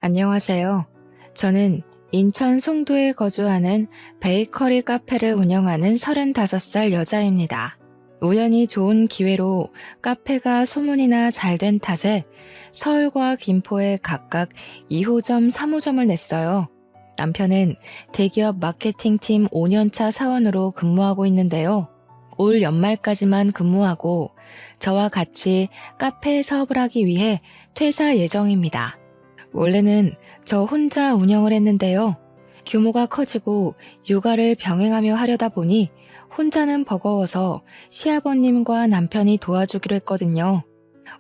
안녕하세요. 저는 인천 송도에 거주하는 베이커리 카페를 운영하는 35살 여자입니다. 우연히 좋은 기회로 카페가 소문이나 잘 된 탓에 서울과 김포에 각각 2호점, 3호점을 냈어요. 남편은 대기업 마케팅팀 5년차 사원으로 근무하고 있는데요. 올 연말까지만 근무하고 저와 같이 카페 사업을 하기 위해 퇴사 예정입니다. 원래는 저 혼자 운영을 했는데요. 규모가 커지고 육아를 병행하며 하려다 보니 혼자는 버거워서 시아버님과 남편이 도와주기로 했거든요.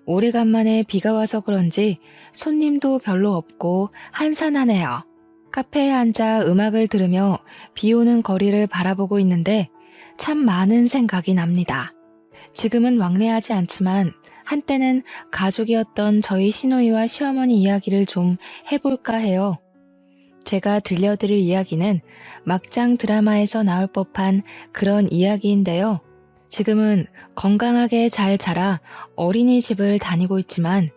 오래간만에 비가 와서 그런지 손님도 별로 없고 한산하네요. 카페에 앉아 음악을 들으며 비 오는 거리를 바라보고 있는데 참 많은 생각이 납니다. 지금은 왕래하지 않지만 한때는 가족이었던 저희 시누이와 시어머니 이야기를 좀 해볼까 해요. 제가 들려드릴 이야기는 막장 드라마에서 나올 법한 그런 이야기인데요. 지금은 건강하게 잘 자라 어린이집을 다니고 있지만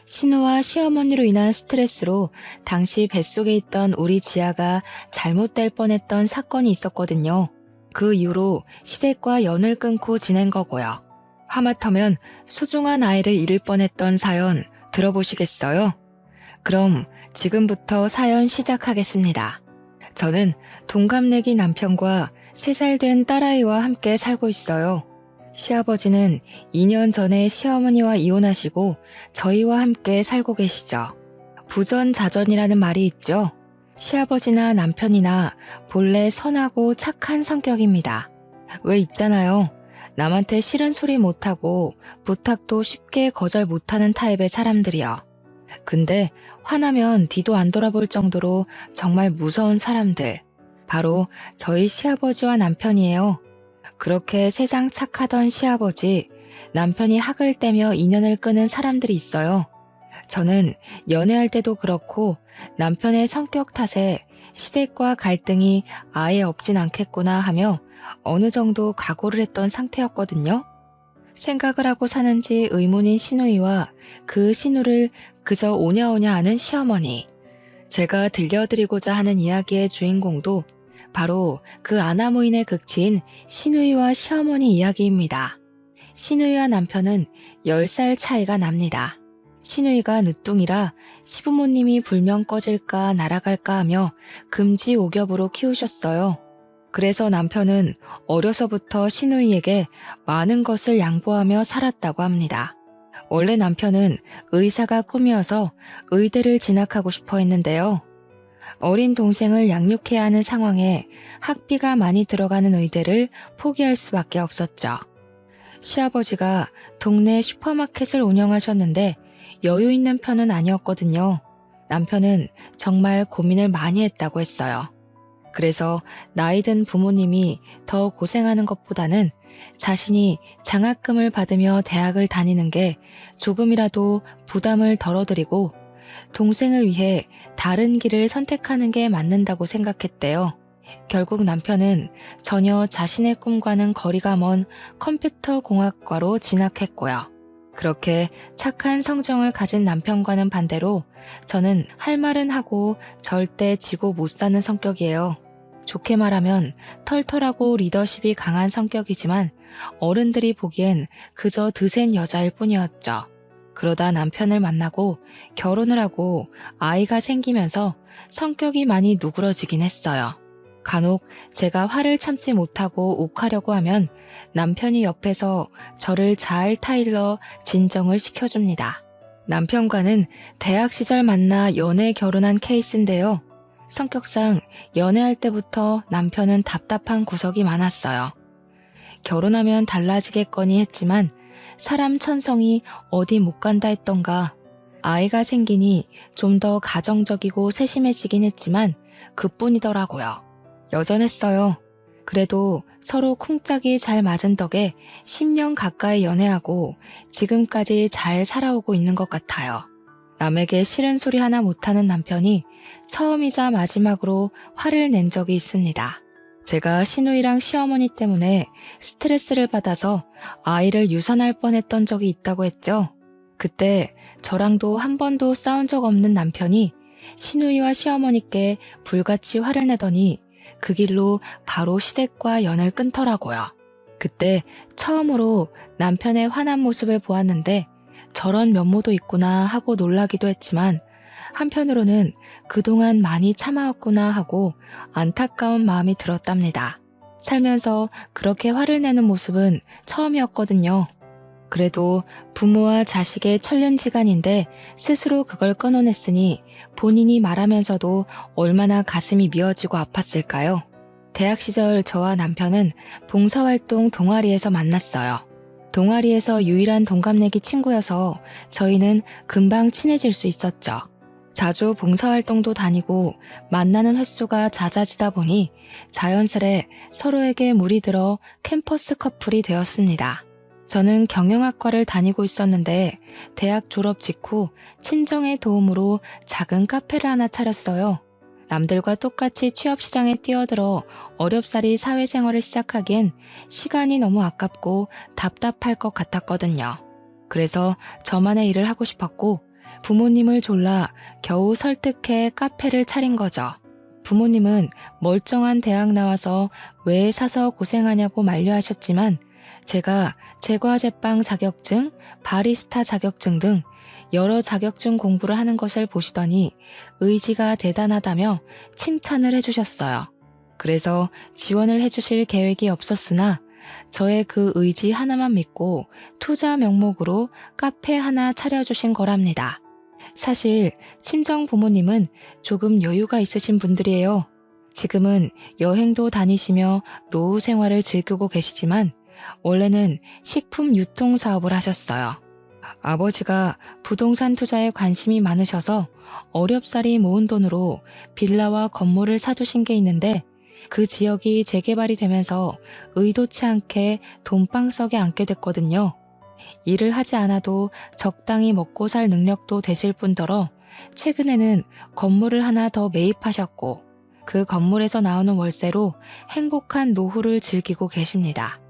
시누와 시어머니로 인한 스트레스로 당시 뱃속에 있던 우리 지아가 잘못될 뻔했던 사건이 있었거든요. 그 이후로 시댁과 연을 끊고 지낸 거고요. 하마터면 소중한 아이를 잃을 뻔했던 사연 들어보시겠어요? 그럼 지금부터 사연 시작하겠습니다. 저는 동갑내기 남편과 3살 된 딸아이와 함께 살고 있어요. 시아버지는 2년 전에 시어머니와 이혼하시고 저희와 함께 살고 계시죠. 부전자전이라는 말이 있죠. 시아버지나 남편이나 본래 선하고 착한 성격입니다. 왜 있잖아요. 남한테 싫은 소리 못하고 부탁도 쉽게 거절 못하는 타입의 사람들이요. 근데 화나면 뒤도 안 돌아볼 정도로 정말 무서운 사람들. 바로 저희 시아버지와 남편이에요. 그렇게 세상 착하던 시아버지, 남편이 학을 떼며 인연을 끄는 사람들이 있어요. 저는 연애할 때도 그렇고 남편의 성격 탓에 시댁과 갈등이 아예 없진 않겠구나 하며 어느 정도 각오를 했던 상태였거든요. 생각을 하고 사는지 의문인 시누이와 그 시누를 그저 오냐오냐 하는 시어머니. 제가 들려드리고자 하는 이야기의 주인공도 바로 그 아나무인의 극치인 시누이와 시어머니 이야기입니다. 시누이와 남편은 10살 차이가 납니다. 시누이가 늦둥이라 시부모님이 불면 꺼질까 날아갈까 하며 금지옥엽으로 키우셨어요. 그래서 남편은 어려서부터 시누이에게 많은 것을 양보하며 살았다고 합니다. 원래 남편은 의사가 꿈이어서 의대를 진학하고 싶어 했는데요. 어린 동생을 양육해야 하는 상황에 학비가 많이 들어가는 의대를 포기할 수밖에 없었죠. 시아버지가 동네 슈퍼마켓을 운영하셨는데 여유 있는 편은 아니었거든요. 남편은 정말 고민을 많이 했다고 했어요. 그래서 나이 든 부모님이 더 고생하는 것보다는 자신이 장학금을 받으며 대학을 다니는 게 조금이라도 부담을 덜어드리고 동생을 위해 다른 길을 선택하는 게 맞는다고 생각했대요. 결국 남편은 전혀 자신의 꿈과는 거리가 먼 컴퓨터 공학과로 진학했고요. 그렇게 착한 성정을 가진 남편과는 반대로 저는 할 말은 하고 절대 지고 못 사는 성격이에요. 좋게 말하면 털털하고 리더십이 강한 성격이지만 어른들이 보기엔 그저 드센 여자일 뿐이었죠. 그러다 남편을 만나고 결혼을 하고 아이가 생기면서 성격이 많이 누그러지긴 했어요. 간혹 제가 화를 참지 못하고 욱하려고 하면 남편이 옆에서 저를 잘 타일러 진정을 시켜줍니다. 남편과는 대학 시절 만나 연애 결혼한 케이스인데요. 성격상 연애할 때부터 남편은 답답한 구석이 많았어요. 결혼하면 달라지겠거니 했지만 사람 천성이 어디 못 간다 했던가. 아이가 생기니 좀 더 가정적이고 세심해지긴 했지만 그뿐이더라고요. 여전했어요. 그래도 서로 쿵짝이 잘 맞은 덕에 10년 가까이 연애하고 지금까지 잘 살아오고 있는 것 같아요. 남에게 싫은 소리 하나 못하는 남편이 처음이자 마지막으로 화를 낸 적이 있습니다. 제가 시누이랑 시어머니 때문에 스트레스를 받아서 아이를 유산할 뻔했던 적이 있다고 했죠. 그때 저랑도 한 번도 싸운 적 없는 남편이 시누이와 시어머니께 불같이 화를 내더니 그 길로 바로 시댁과 연을 끊더라고요. 그때 처음으로 남편의 화난 모습을 보았는데 저런 면모도 있구나 하고 놀라기도 했지만 한편으로는 그동안 많이 참아왔구나 하고 안타까운 마음이 들었답니다. 살면서 그렇게 화를 내는 모습은 처음이었거든요. 그래도 부모와 자식의 천륜지간인데 스스로 그걸 끊어냈으니 본인이 말하면서도 얼마나 가슴이 미어지고 아팠을까요? 대학 시절 저와 남편은 봉사활동 동아리에서 만났어요. 동아리에서 유일한 동갑내기 친구여서 저희는 금방 친해질 수 있었죠. 자주 봉사활동도 다니고 만나는 횟수가 잦아지다 보니 자연스레 서로에게 물이 들어 캠퍼스 커플이 되었습니다. 저는 경영학과를 다니고 있었는데 대학 졸업 직후 친정의 도움으로 작은 카페를 하나 차렸어요. 남들과 똑같이 취업시장에 뛰어들어 어렵사리 사회생활을 시작하기엔 시간이 너무 아깝고 답답할 것 같았거든요. 그래서 저만의 일을 하고 싶었고 부모님을 졸라 겨우 설득해 카페를 차린 거죠. 부모님은 멀쩡한 대학 나와서 왜 사서 고생하냐고 만류하셨지만 제가 제과제빵 자격증, 바리스타 자격증 등 여러 자격증 공부를 하는 것을 보시더니 의지가 대단하다며 칭찬을 해주셨어요. 그래서 지원을 해주실 계획이 없었으나 저의 그 의지 하나만 믿고 투자 명목으로 카페 하나 차려주신 거랍니다. 사실 친정 부모님은 조금 여유가 있으신 분들이에요. 지금은 여행도 다니시며 노후 생활을 즐기고 계시지만 원래는 식품 유통 사업을 하셨어요. 아버지가 부동산 투자에 관심이 많으셔서 어렵사리 모은 돈으로 빌라와 건물을 사두신 게 있는데 그 지역이 재개발이 되면서 의도치 않게 돈방석에 앉게 됐거든요. 일을 하지 않아도 적당히 먹고 살 능력도 되실 뿐더러 최근에는 건물을 하나 더 매입하셨고 그 건물에서 나오는 월세로 행복한 노후를 즐기고 계십니다.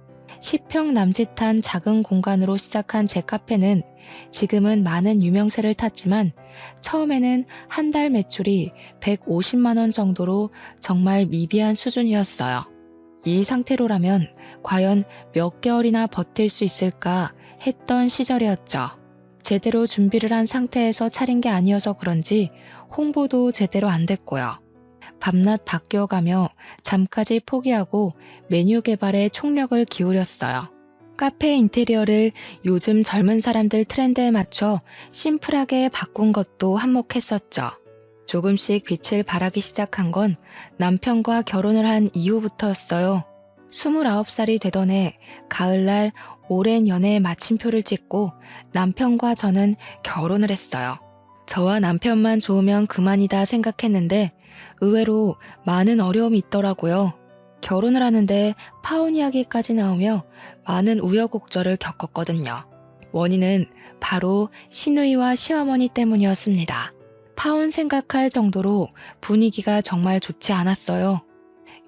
10평 남짓한 작은 공간으로 시작한 제 카페는 지금은 많은 유명세를 탔지만 처음에는 한 달 매출이 150만 원 정도로 정말 미비한 수준이었어요. 이 상태로라면 과연 몇 개월이나 버틸 수 있을까 했던 시절이었죠. 제대로 준비를 한 상태에서 차린 게 아니어서 그런지 홍보도 제대로 안 됐고요. 밤낮 바뀌어가며 잠까지 포기하고 메뉴 개발에 총력을 기울였어요. 카페 인테리어를 요즘 젊은 사람들 트렌드에 맞춰 심플하게 바꾼 것도 한몫했었죠. 조금씩 빛을 발하기 시작한 건 남편과 결혼을 한 이후부터였어요. 29살이 되던 해 가을날 오랜 연애의 마침표를 찍고 남편과 저는 결혼을 했어요. 저와 남편만 좋으면 그만이다 생각했는데 의외로 많은 어려움이 있더라고요. 결혼을 하는데 파혼 이야기까지 나오며 많은 우여곡절을 겪었거든요. 원인은 바로 시누이와 시어머니 때문이었습니다. 파혼 생각할 정도로 분위기가 정말 좋지 않았어요.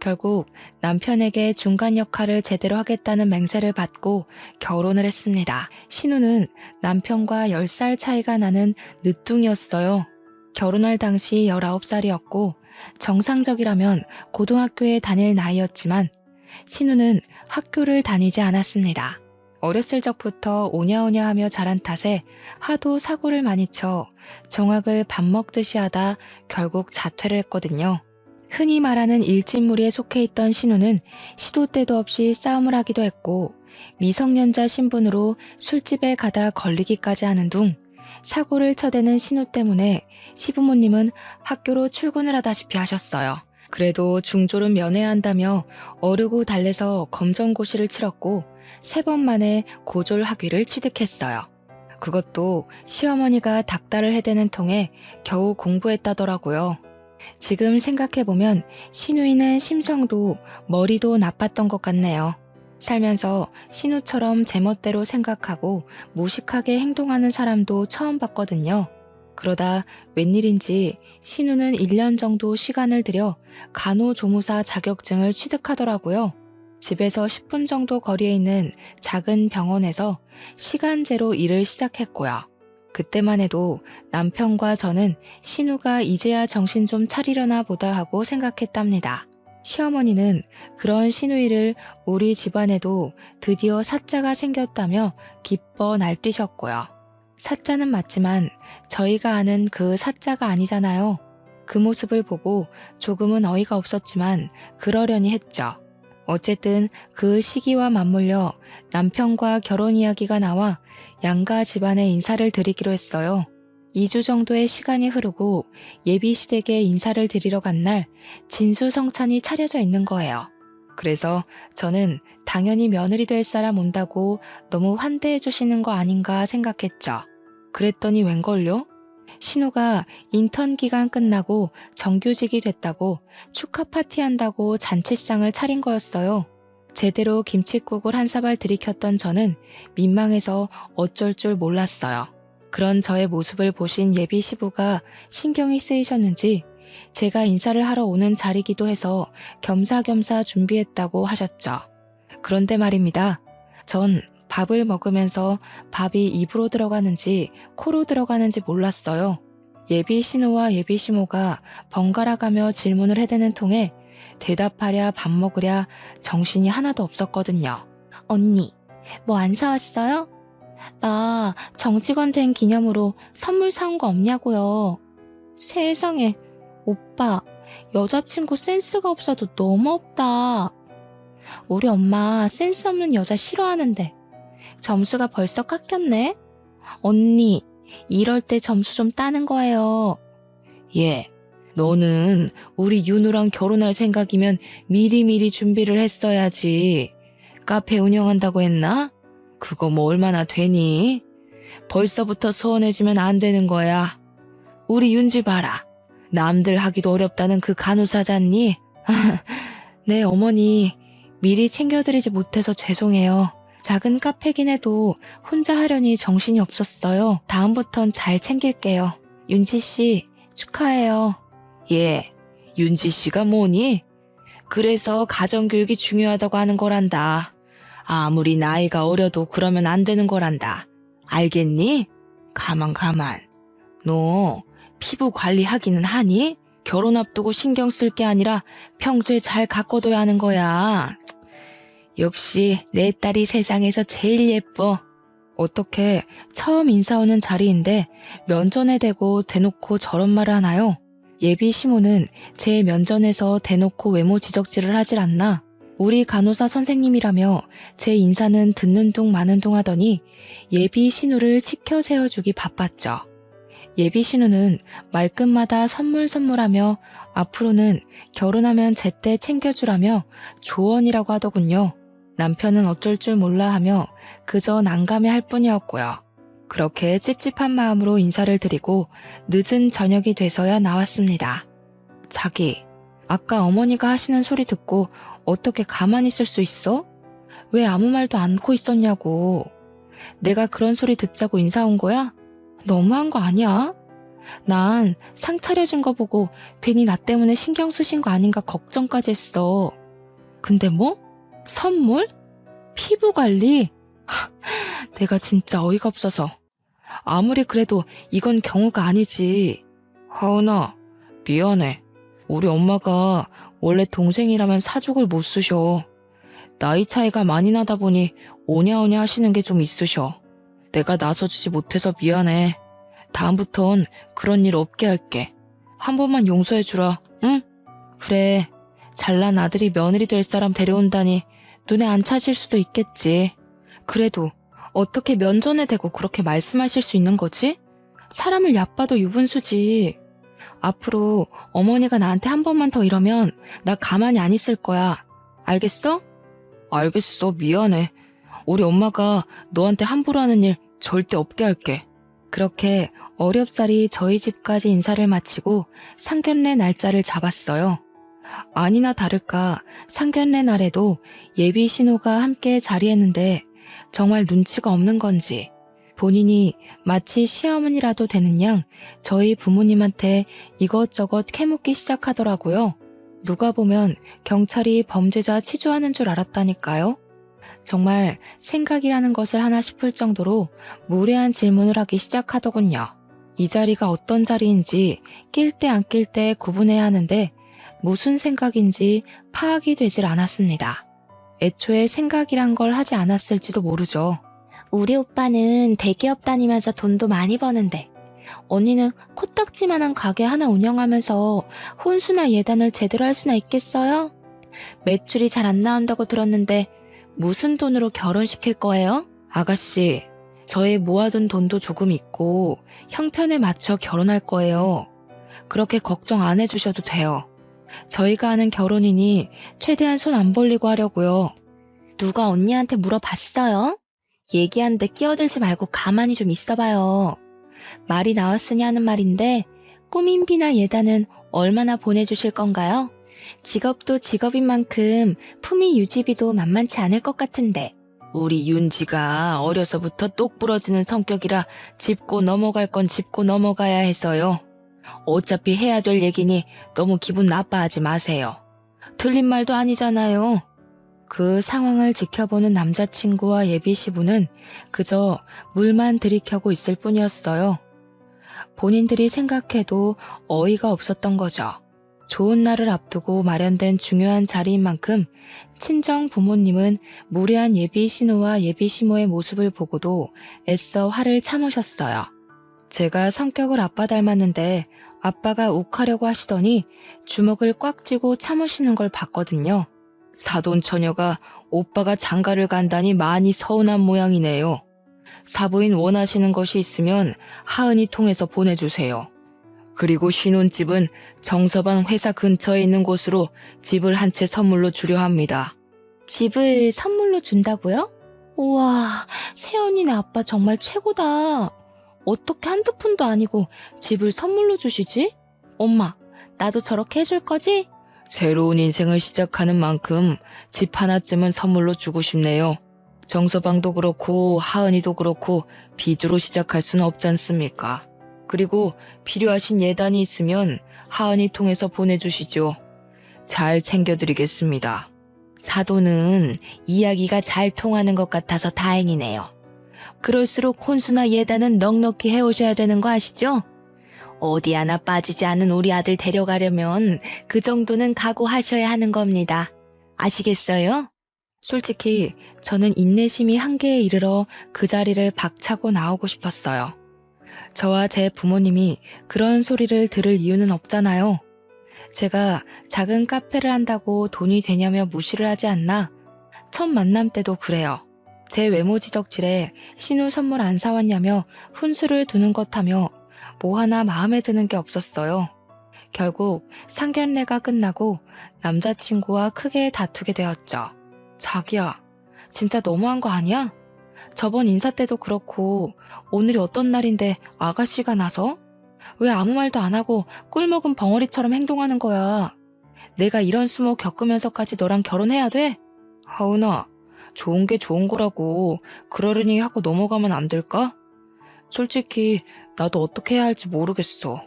결국 남편에게 중간 역할을 제대로 하겠다는 맹세를 받고 결혼을 했습니다. 신우는 남편과 10살 차이가 나는 늦둥이였어요. 결혼할 당시 19살이었고 정상적이라면 고등학교에 다닐 나이였지만 신우는 학교를 다니지 않았습니다. 어렸을 적부터 오냐오냐 하며 자란 탓에 하도 사고를 많이 쳐 정학을 밥 먹듯이 하다 결국 자퇴를 했거든요. 흔히 말하는 일진무리에 속해 있던 신우는 시도 때도 없이 싸움을 하기도 했고 미성년자 신분으로 술집에 가다 걸리기까지 하는 둥 사고를 쳐대는 신우 때문에 시부모님은 학교로 출근을 하다시피 하셨어요. 그래도 중졸은 면해야 한다며 어르고 달래서 검정고시를 치렀고 3번 만에 고졸 학위를 취득했어요. 그것도 시어머니가 닥달을 해대는 통에 겨우 공부했다더라고요. 지금 생각해보면 시누이는 심성도 머리도 나빴던 것 같네요. 살면서 신우처럼 제멋대로 생각하고 무식하게 행동하는 사람도 처음 봤거든요. 그러다 웬일인지 신우는 1년 정도 시간을 들여 간호조무사 자격증을 취득하더라고요. 집에서 10분 정도 거리에 있는 작은 병원에서 시간제로 일을 시작했고요. 그때만 해도 남편과 저는 신우가 이제야 정신 좀 차리려나 보다 하고 생각했답니다. 시어머니는 그런 신우이를 우리 집안에도 드디어 사자가 생겼다며 기뻐 날뛰셨고요. 사자는 맞지만 저희가 아는 그 사자가 아니잖아요. 그 모습을 보고 조금은 어이가 없었지만 그러려니 했죠. 어쨌든 그 시기와 맞물려 남편과 결혼 이야기가 나와 양가 집안에 인사를 드리기로 했어요. 2주 정도의 시간이 흐르고 예비 시댁에 인사를 드리러 간 날 진수성찬이 차려져 있는 거예요. 그래서 저는 당연히 며느리 될 사람 온다고 너무 환대해 주시는 거 아닌가 생각했죠. 그랬더니 웬걸요? 신우가 인턴 기간 끝나고 정규직이 됐다고 축하 파티한다고 잔치상을 차린 거였어요. 제대로 김칫국을 한 사발 들이켰던 저는 민망해서 어쩔 줄 몰랐어요. 그런 저의 모습을 보신 예비 시부가 신경이 쓰이셨는지 제가 인사를 하러 오는 자리기도 해서 겸사겸사 준비했다고 하셨죠. 그런데 말입니다. 전 밥을 먹으면서 밥이 입으로 들어가는지 코로 들어가는지 몰랐어요. 예비 신우와 예비 시모가 번갈아가며 질문을 해대는 통에 대답하랴 밥 먹으랴 정신이 하나도 없었거든요. 언니, 뭐 안 사왔어요? 나 정직원 된 기념으로 선물 사온 거 없냐고요. 세상에, 오빠, 여자친구 센스가 없어도 너무 없다. 우리 엄마 센스 없는 여자 싫어하는데 점수가 벌써 깎였네? 언니, 이럴 때 점수 좀 따는 거예요. 예, 너는 우리 윤우랑 결혼할 생각이면 미리미리 준비를 했어야지. 카페 운영한다고 했나? 그거 뭐 얼마나 되니? 벌써부터 소원해지면 안 되는 거야. 우리 윤지 봐라. 남들 하기도 어렵다는 그 간호사잖니? 네, 어머니. 미리 챙겨드리지 못해서 죄송해요. 작은 카페긴 해도 혼자 하려니 정신이 없었어요. 다음부턴 잘 챙길게요. 윤지 씨, 축하해요. 예, 윤지 씨가 뭐니? 그래서 가정교육이 중요하다고 하는 거란다. 아무리 나이가 어려도 그러면 안 되는 거란다. 알겠니? 가만. 너 피부 관리하기는 하니? 결혼 앞두고 신경 쓸 게 아니라 평소에 잘 가꿔둬야 하는 거야. 역시 내 딸이 세상에서 제일 예뻐. 어떻게 처음 인사 오는 자리인데 면전에 대고 대놓고 저런 말을 하나요? 예비 시모는 제 면전에서 대놓고 외모 지적질을 하질 않나. 우리 간호사 선생님이라며 제 인사는 듣는 둥 마는 둥 하더니 예비 신우를 치켜 세워주기 바빴죠. 예비 신우는 말끝마다 선물하며 앞으로는 결혼하면 제때 챙겨주라며 조언이라고 하더군요. 남편은 어쩔 줄 몰라 하며 그저 난감해할 뿐이었고요. 그렇게 찝찝한 마음으로 인사를 드리고 늦은 저녁이 돼서야 나왔습니다. 자기, 아까 어머니가 하시는 소리 듣고 어떻게 가만히 있을 수 있어? 왜 아무 말도 않고 있었냐고. 내가 그런 소리 듣자고 인사 온 거야? 너무한 거 아니야? 난 상 차려준 거 보고 괜히 나 때문에 신경 쓰신 거 아닌가 걱정까지 했어. 근데 뭐? 선물? 피부 관리? 내가 진짜 어이가 없어서. 아무리 그래도 이건 경우가 아니지. 하은아, 미안해. 우리 엄마가 원래 동생이라면 사족을 못 쓰셔. 나이 차이가 많이 나다 보니 오냐오냐 하시는 게 좀 있으셔. 내가 나서주지 못해서 미안해. 다음부턴 그런 일 없게 할게. 한 번만 용서해주라, 응? 그래, 잘난 아들이 며느리 될 사람 데려온다니 눈에 안 차실 수도 있겠지. 그래도 어떻게 면전에 대고 그렇게 말씀하실 수 있는 거지? 사람을 얕봐도 유분수지. 앞으로 어머니가 나한테 한 번만 더 이러면 나 가만히 안 있을 거야. 알겠어? 알겠어, 미안해. 우리 엄마가 너한테 함부로 하는 일 절대 없게 할게. 그렇게 어렵사리 저희 집까지 인사를 마치고 상견례 날짜를 잡았어요. 아니나 다를까 상견례 날에도 예비 신우가 함께 자리했는데 정말 눈치가 없는 건지 본인이 마치 시어머니라도 되는 양 저희 부모님한테 이것저것 캐묻기 시작하더라고요. 누가 보면 경찰이 범죄자 취조하는 줄 알았다니까요. 정말 생각이라는 것을 하나 싶을 정도로 무례한 질문을 하기 시작하더군요. 이 자리가 어떤 자리인지 낄 때 안 낄 때 구분해야 하는데 무슨 생각인지 파악이 되질 않았습니다. 애초에 생각이란 걸 하지 않았을지도 모르죠. 우리 오빠는 대기업 다니면서 돈도 많이 버는데 언니는 코딱지만한 가게 하나 운영하면서 혼수나 예단을 제대로 할 수나 있겠어요? 매출이 잘 안 나온다고 들었는데 무슨 돈으로 결혼시킬 거예요? 아가씨, 저의 모아둔 돈도 조금 있고 형편에 맞춰 결혼할 거예요. 그렇게 걱정 안 해주셔도 돼요. 저희가 하는 결혼이니 최대한 손 안 벌리고 하려고요. 누가 언니한테 물어봤어요? 얘기하는데 끼어들지 말고 가만히 좀 있어봐요. 말이 나왔으니 하는 말인데 꾸민비나 예단은 얼마나 보내주실 건가요? 직업도 직업인 만큼 품위 유지비도 만만치 않을 것 같은데. 우리 윤지가 어려서부터 똑 부러지는 성격이라 짚고 넘어갈 건 짚고 넘어가야 해서요. 어차피 해야 될 얘기니 너무 기분 나빠하지 마세요. 틀린 말도 아니잖아요. 그 상황을 지켜보는 남자친구와 예비 시부는 그저 물만 들이켜고 있을 뿐이었어요. 본인들이 생각해도 어이가 없었던 거죠. 좋은 날을 앞두고 마련된 중요한 자리인 만큼 친정 부모님은 무례한 예비 신우와 예비 시모의 모습을 보고도 애써 화를 참으셨어요. 제가 성격을 아빠 닮았는데 아빠가 욱하려고 하시더니 주먹을 꽉 쥐고 참으시는 걸 봤거든요. 사돈 처녀가 오빠가 장가를 간다니 많이 서운한 모양이네요. 사부인 원하시는 것이 있으면 하은이 통해서 보내주세요. 그리고 신혼집은 정서방 회사 근처에 있는 곳으로 집을 한 채 선물로 주려 합니다. 집을 선물로 준다고요? 우와, 새언니네 아빠 정말 최고다. 어떻게 한두 푼도 아니고 집을 선물로 주시지? 엄마, 나도 저렇게 해줄 거지? 새로운 인생을 시작하는 만큼 집 하나쯤은 선물로 주고 싶네요. 정서방도 그렇고 하은이도 그렇고 빚으로 시작할 수는 없지 않습니까? 그리고 필요하신 예단이 있으면 하은이 통해서 보내주시죠. 잘 챙겨드리겠습니다. 사도는 이야기가 잘 통하는 것 같아서 다행이네요. 그럴수록 혼수나 예단은 넉넉히 해오셔야 되는 거 아시죠? 어디 하나 빠지지 않은 우리 아들 데려가려면 그 정도는 각오하셔야 하는 겁니다. 아시겠어요? 솔직히 저는 인내심이 한계에 이르러 그 자리를 박차고 나오고 싶었어요. 저와 제 부모님이 그런 소리를 들을 이유는 없잖아요. 제가 작은 카페를 한다고 돈이 되냐며 무시를 하지 않나? 첫 만남 때도 그래요. 제 외모 지적질에 신우 선물 안 사왔냐며 훈수를 두는 것 하며 뭐 하나 마음에 드는 게 없었어요. 결국 상견례가 끝나고 남자친구와 크게 다투게 되었죠. 자기야, 진짜 너무한 거 아니야? 저번 인사 때도 그렇고 오늘이 어떤 날인데 아가씨가 나서? 왜 아무 말도 안 하고 꿀먹은 벙어리처럼 행동하는 거야? 내가 이런 수모 겪으면서까지 너랑 결혼해야 돼? 하은아, 좋은 게 좋은 거라고 그러려니 하고 넘어가면 안 될까? 솔직히 나도 어떻게 해야 할지 모르겠어.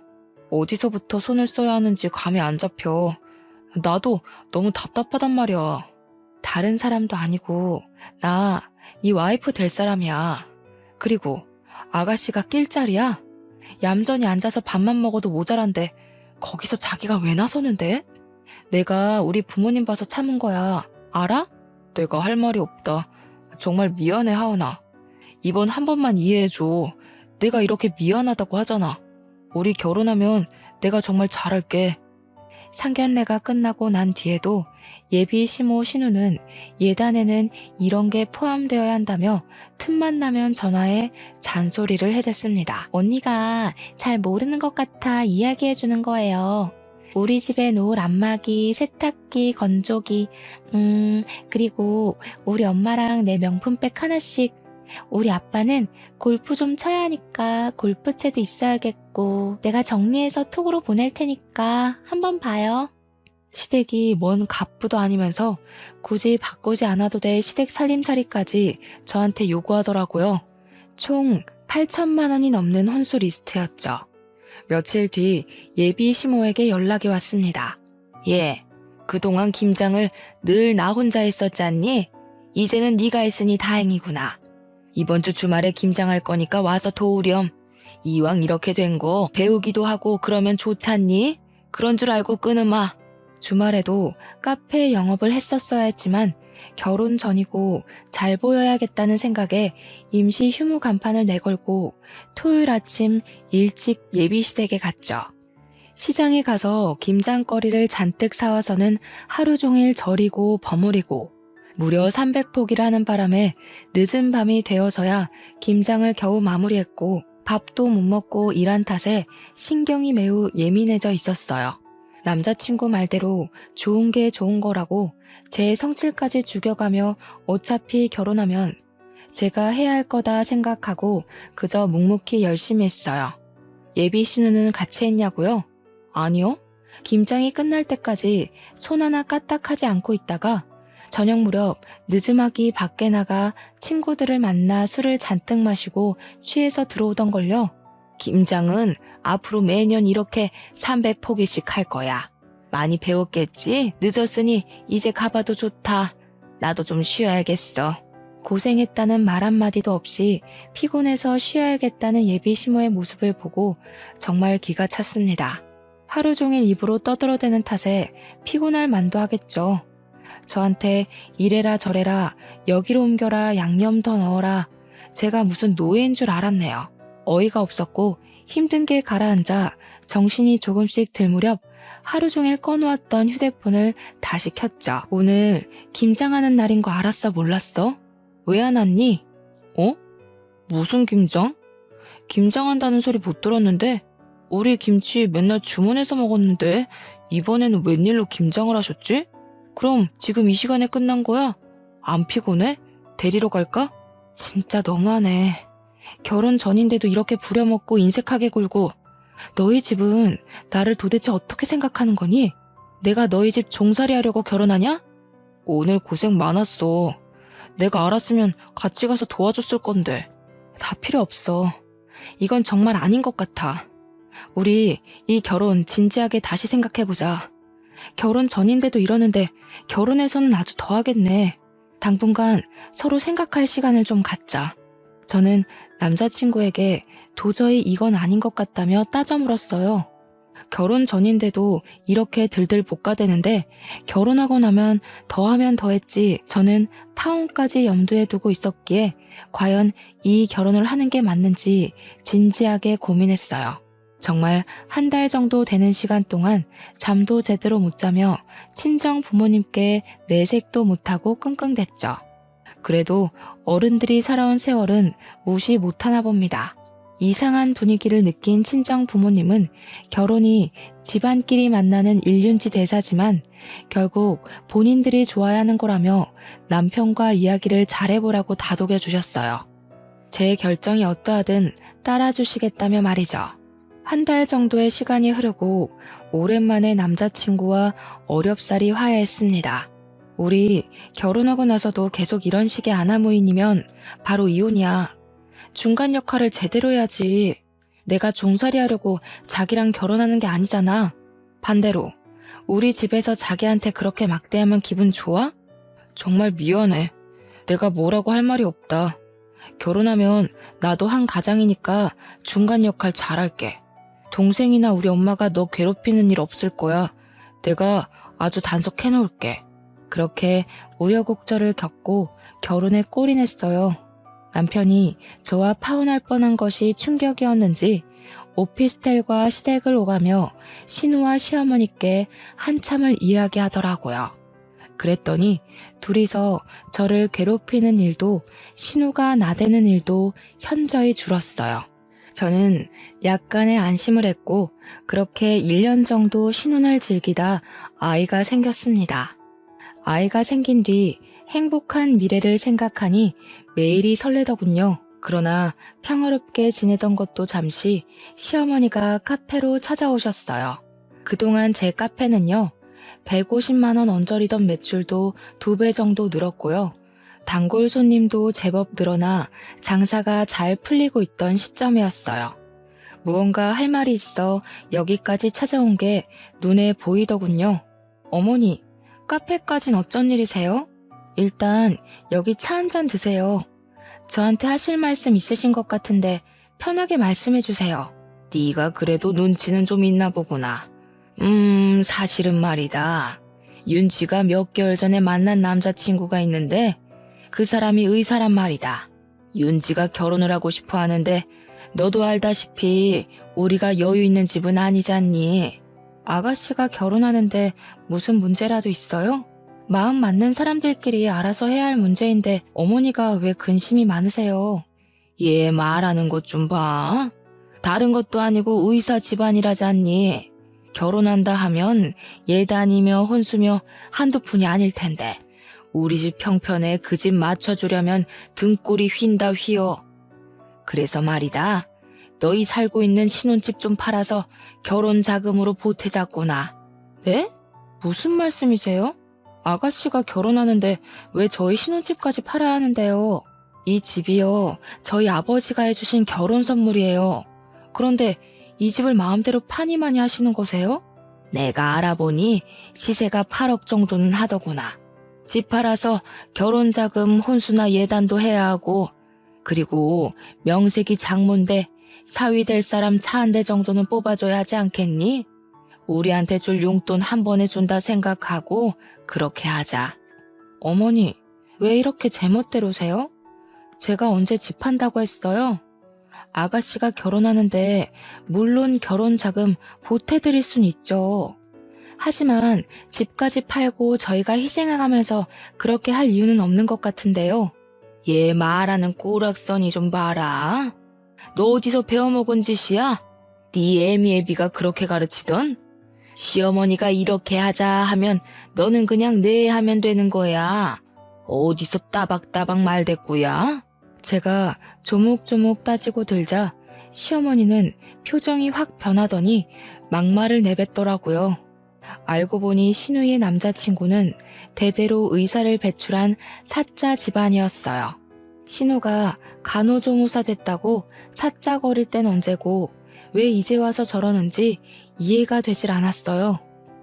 어디서부터 손을 써야 하는지 감이 안 잡혀. 나도 너무 답답하단 말이야. 다른 사람도 아니고 나 네 와이프 될 사람이야. 그리고 아가씨가 낄 자리야? 얌전히 앉아서 밥만 먹어도 모자란데 거기서 자기가 왜 나서는데? 내가 우리 부모님 봐서 참은 거야. 알아? 내가 할 말이 없다. 정말 미안해, 하은아. 이번 한 번만 이해해줘. 내가 이렇게 미안하다고 하잖아. 우리 결혼하면 내가 정말 잘할게. 상견례가 끝나고 난 뒤에도 예비 시모 신우는 예단에는 이런 게 포함되어야 한다며 틈만 나면 전화해 잔소리를 해댔습니다. 언니가 잘 모르는 것 같아 이야기해 주는 거예요. 우리 집에 놓을 안마기, 세탁기, 건조기, 그리고 우리 엄마랑 내 명품백 하나씩. 우리 아빠는 골프 좀 쳐야 하니까 골프채도 있어야겠고 내가 정리해서 톡으로 보낼 테니까 한번 봐요. 시댁이 뭔 갑부도 아니면서 굳이 바꾸지 않아도 될 시댁 살림살이까지 저한테 요구하더라고요. 총 8천만 원이 넘는 혼수 리스트였죠. 며칠 뒤 예비 시모에게 연락이 왔습니다. 그동안 김장을 늘 나 혼자 했었지 않니? 이제는 네가 했으니 다행이구나. 이번 주 주말에 김장할 거니까 와서 도우렴. 이왕 이렇게 된 거 배우기도 하고 그러면 좋잖니? 그런 줄 알고 끊으마. 주말에도 카페 영업을 했었어야 했지만 결혼 전이고 잘 보여야겠다는 생각에 임시 휴무 간판을 내걸고 토요일 아침 일찍 예비시댁에 갔죠. 시장에 가서 김장거리를 잔뜩 사와서는 하루 종일 절이고 버무리고 무려 300포기를 하는 바람에 늦은 밤이 되어서야 김장을 겨우 마무리했고 밥도 못 먹고 일한 탓에 신경이 매우 예민해져 있었어요. 남자친구 말대로 좋은 게 좋은 거라고 제 성질까지 죽여가며 어차피 결혼하면 제가 해야 할 거다 생각하고 그저 묵묵히 열심히 했어요. 예비 신우는 같이 했냐고요? 아니요. 김장이 끝날 때까지 손 하나 까딱하지 않고 있다가 저녁 무렵 늦음하기 밖에 나가 친구들을 만나 술을 잔뜩 마시고 취해서 들어오던걸요. 김장은 앞으로 매년 이렇게 300포기씩 할 거야. 많이 배웠겠지? 늦었으니 이제 가봐도 좋다. 나도 좀 쉬어야겠어. 고생했다는 말 한마디도 없이 피곤해서 쉬어야겠다는 예비 시모의 모습을 보고 정말 기가 찼습니다. 하루 종일 입으로 떠들어대는 탓에 피곤할 만도 하겠죠. 저한테 이래라 저래라 여기로 옮겨라 양념 더 넣어라. 제가 무슨 노예인 줄 알았네요. 어이가 없었고 힘든 게 가라앉아 정신이 조금씩 들 무렵 하루 종일 꺼놓았던 휴대폰을 다시 켰죠. 오늘 김장하는 날인 거 알았어 몰랐어? 왜 안 왔니? 어? 무슨 김장? 김장한다는 소리 못 들었는데 우리 김치 맨날 주문해서 먹었는데 이번에는 웬일로 김장을 하셨지? 그럼 지금 이 시간에 끝난 거야? 안 피곤해? 데리러 갈까? 진짜 너무하네. 결혼 전인데도 이렇게 부려먹고 인색하게 굴고 너희 집은 나를 도대체 어떻게 생각하는 거니? 내가 너희 집 종살이 하려고 결혼하냐? 오늘 고생 많았어. 내가 알았으면 같이 가서 도와줬을 건데. 다 필요 없어. 이건 정말 아닌 것 같아. 우리 이 결혼 진지하게 다시 생각해보자. 결혼 전인데도 이러는데 결혼해서는 아주 더하겠네. 당분간 서로 생각할 시간을 좀 갖자. 저는 남자친구에게 도저히 이건 아닌 것 같다며 따져 물었어요. 결혼 전인데도 이렇게 들들 볶아대는데 결혼하고 나면 더하면 더했지 저는 파혼까지 염두에 두고 있었기에 과연 이 결혼을 하는 게 맞는지 진지하게 고민했어요. 정말 한 달 정도 되는 시간 동안 잠도 제대로 못 자며 친정 부모님께 내색도 못하고 끙끙댔죠. 그래도 어른들이 살아온 세월은 무시 못하나 봅니다. 이상한 분위기를 느낀 친정 부모님은 결혼이 집안끼리 만나는 일륜지 대사지만 결국 본인들이 좋아야 하는 거라며 남편과 이야기를 잘해보라고 다독여 주셨어요. 제 결정이 어떠하든 따라주시겠다며 말이죠. 한 달 정도의 시간이 흐르고 오랜만에 남자친구와 어렵사리 화해했습니다. 우리 결혼하고 나서도 계속 이런 식의 아나무인이면 바로 이혼이야. 중간 역할을 제대로 해야지. 내가 종살이 하려고 자기랑 결혼하는 게 아니잖아. 반대로 우리 집에서 자기한테 그렇게 막대하면 기분 좋아? 정말 미안해. 내가 뭐라고 할 말이 없다. 결혼하면 나도 한 가장이니까 중간 역할 잘할게. 동생이나 우리 엄마가 너 괴롭히는 일 없을 거야. 내가 아주 단속해놓을게. 그렇게 우여곡절을 겪고 결혼에 골인했어요. 남편이 저와 파혼할 뻔한 것이 충격이었는지 오피스텔과 시댁을 오가며 신우와 시어머니께 한참을 이야기하더라고요. 그랬더니 둘이서 저를 괴롭히는 일도 신우가 나대는 일도 현저히 줄었어요. 저는 약간의 안심을 했고 그렇게 1년 정도 신혼을 즐기다 아이가 생겼습니다. 아이가 생긴 뒤 행복한 미래를 생각하니 매일이 설레더군요. 그러나 평화롭게 지내던 것도 잠시 시어머니가 카페로 찾아오셨어요. 그동안 제 카페는요. 150만 원 언저리던 매출도 2배 정도 늘었고요. 단골 손님도 제법 늘어나 장사가 잘 풀리고 있던 시점이었어요. 무언가 할 말이 있어 여기까지 찾아온 게 눈에 보이더군요. 어머니, 카페까진 어쩐 일이세요? 일단 여기 차 한 잔 드세요. 저한테 하실 말씀 있으신 것 같은데 편하게 말씀해 주세요. 네가 그래도 눈치는 좀 있나 보구나. 사실은 말이다. 윤지가 몇 개월 전에 만난 남자친구가 있는데 그 사람이 의사란 말이다. 윤지가 결혼을 하고 싶어 하는데 너도 알다시피 우리가 여유 있는 집은 아니잖니. 아가씨가 결혼하는데 무슨 문제라도 있어요? 마음 맞는 사람들끼리 알아서 해야 할 문제인데 어머니가 왜 근심이 많으세요? 얘 말하는 것 좀 봐. 다른 것도 아니고 의사 집안이라잖니. 결혼한다 하면 예단이며 혼수며 한두 푼이 아닐 텐데 우리 집 형편에 그 집 맞춰주려면 등골이 휜다 휘어. 그래서 말이다. 너희 살고 있는 신혼집 좀 팔아서 결혼 자금으로 보태자꾸나. 네? 무슨 말씀이세요? 아가씨가 결혼하는데 왜 저희 신혼집까지 팔아야 하는데요? 이 집이요, 저희 아버지가 해주신 결혼 선물이에요. 그런데 이 집을 마음대로 파니마니 하시는 거세요? 내가 알아보니 시세가 8억 정도는 하더구나. 집 팔아서 결혼 자금 혼수나 예단도 해야 하고, 그리고 명색이 장모인데 사위 될 사람 차 한 대 정도는 뽑아줘야 하지 않겠니? 우리한테 줄 용돈 한 번에 준다 생각하고 그렇게 하자. 어머니, 왜 이렇게 제멋대로세요? 제가 언제 집 판다고 했어요? 아가씨가 결혼하는데 물론 결혼 자금 보태드릴 순 있죠. 하지만 집까지 팔고 저희가 희생해가면서 그렇게 할 이유는 없는 것 같은데요. 얘 말하는 꼬락서니 좀 봐라. 너 어디서 배워먹은 짓이야? 네 애미애비가 그렇게 가르치던? 시어머니가 이렇게 하자 하면 너는 그냥 네 하면 되는 거야. 어디서 따박따박 말대꾸야? 제가 조목조목 따지고 들자 시어머니는 표정이 확 변하더니 막말을 내뱉더라고요. 알고 보니 신우의 남자친구는 대대로 의사를 배출한 사자 집안이었어요. 신우가 간호조무사 됐다고 사자거릴 땐 언제고 왜 이제 와서 저러는지 이해가 되질 않았어요.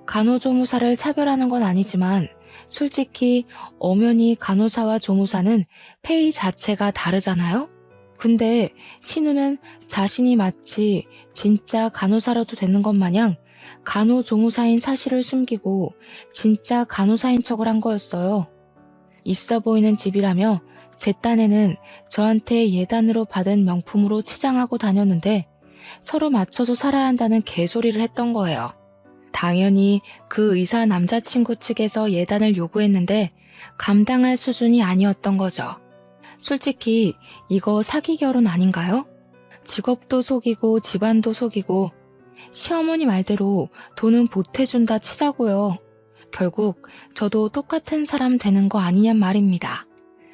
간호조무사를 차별하는 건 아니지만 솔직히 엄연히 간호사와 조무사는 페이 자체가 다르잖아요? 근데 신우는 자신이 마치 진짜 간호사라도 되는 것 마냥 간호조무사인 사실을 숨기고 진짜 간호사인 척을 한 거였어요. 있어 보이는 집이라며 제 딴에는 저한테 예단으로 받은 명품으로 치장하고 다녔는데 서로 맞춰서 살아야 한다는 개소리를 했던 거예요. 당연히 그 의사 남자친구 측에서 예단을 요구했는데 감당할 수준이 아니었던 거죠. 솔직히 이거 사기 결혼 아닌가요? 직업도 속이고 집안도 속이고 시어머니 말대로 돈은 보태준다 치자고요. 결국 저도 똑같은 사람 되는 거 아니냔 말입니다.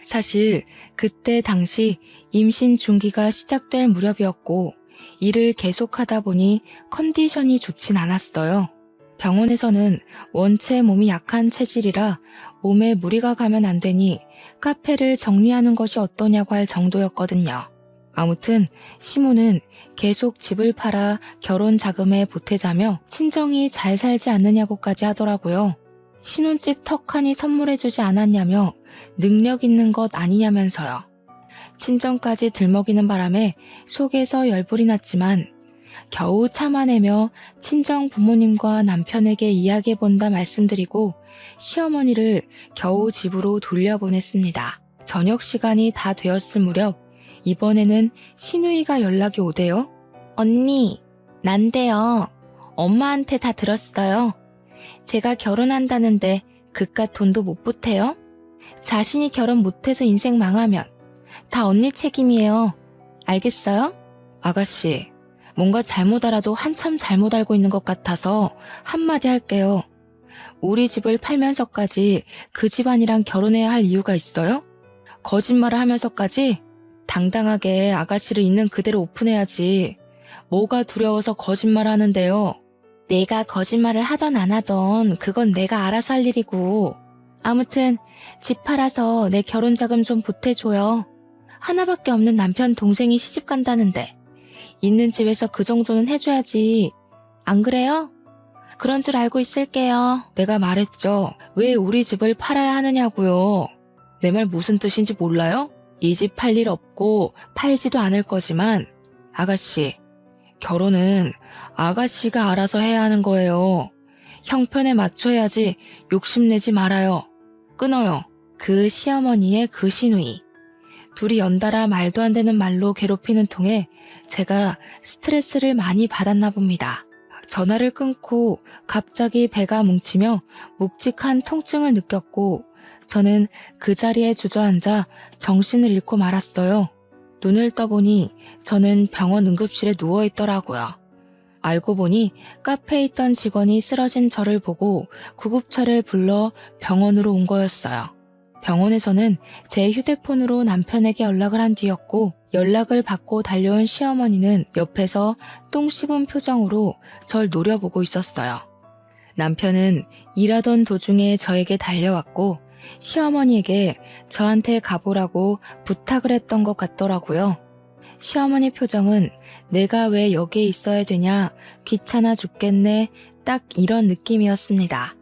사실 그때 당시 임신 중기가 시작될 무렵이었고 일을 계속하다 보니 컨디션이 좋진 않았어요. 병원에서는 원체 몸이 약한 체질이라 몸에 무리가 가면 안 되니 카페를 정리하는 것이 어떠냐고 할 정도였거든요. 아무튼 시모는 계속 집을 팔아 결혼 자금에 보태자며 친정이 잘 살지 않느냐고까지 하더라고요. 신혼집 턱하니 선물해주지 않았냐며 능력 있는 것 아니냐면서요. 친정까지 들먹이는 바람에 속에서 열불이 났지만 겨우 참아내며 친정 부모님과 남편에게 이야기해본다 말씀드리고 시어머니를 겨우 집으로 돌려보냈습니다. 저녁 시간이 다 되었을 무렵 이번에는 신우이가 연락이 오대요. 언니, 난데요. 엄마한테 다 들었어요. 제가 결혼한다는데 그깟 돈도 못 보태요? 자신이 결혼 못해서 인생 망하면 다 언니 책임이에요. 알겠어요? 아가씨, 뭔가 잘못 알아도 한참 잘못 알고 있는 것 같아서 한마디 할게요. 우리 집을 팔면서까지 그 집안이랑 결혼해야 할 이유가 있어요? 거짓말을 하면서까지? 당당하게 아가씨를 있는 그대로 오픈해야지. 뭐가 두려워서 거짓말을 하는데요. 내가 거짓말을 하던 안 하던 그건 내가 알아서 할 일이고. 아무튼 집 팔아서 내 결혼 자금 좀 보태줘요. 하나밖에 없는 남편 동생이 시집 간다는데 있는 집에서 그 정도는 해줘야지. 안 그래요? 그런 줄 알고 있을게요. 내가 말했죠. 왜 우리 집을 팔아야 하느냐고요. 내 말 무슨 뜻인지 몰라요? 이 집 팔 일 없고 팔지도 않을 거지만 아가씨, 결혼은 아가씨가 알아서 해야 하는 거예요. 형편에 맞춰야지 욕심내지 말아요. 끊어요. 그 시어머니의 그 시누이. 둘이 연달아 말도 안 되는 말로 괴롭히는 통에 제가 스트레스를 많이 받았나 봅니다. 전화를 끊고 갑자기 배가 뭉치며 묵직한 통증을 느꼈고 저는 그 자리에 주저앉아 정신을 잃고 말았어요. 눈을 떠보니 저는 병원 응급실에 누워있더라고요. 알고 보니 카페에 있던 직원이 쓰러진 저를 보고 구급차를 불러 병원으로 온 거였어요. 병원에서는 제 휴대폰으로 남편에게 연락을 한 뒤였고 연락을 받고 달려온 시어머니는 옆에서 똥 씹은 표정으로 절 노려보고 있었어요. 남편은 일하던 도중에 저에게 달려왔고 시어머니에게 저한테 가보라고 부탁을 했던 것 같더라고요. 시어머니 표정은 내가 왜 여기에 있어야 되냐, 귀찮아 죽겠네, 딱 이런 느낌이었습니다.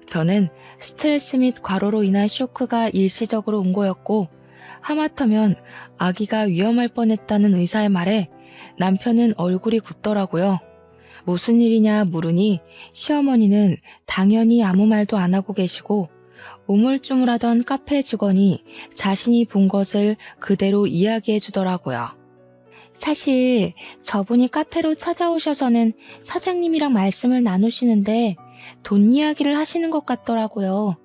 저는 스트레스 및 과로로 인한 쇼크가 일시적으로 온 거였고 하마터면 아기가 위험할 뻔했다는 의사의 말에 남편은 얼굴이 굳더라고요. 무슨 일이냐 물으니 시어머니는 당연히 아무 말도 안 하고 계시고 우물쭈물하던 카페 직원이 자신이 본 것을 그대로 이야기해 주더라고요. 사실 저분이 카페로 찾아오셔서는 사장님이랑 말씀을 나누시는데 돈 이야기를 하시는 것 같더라고요.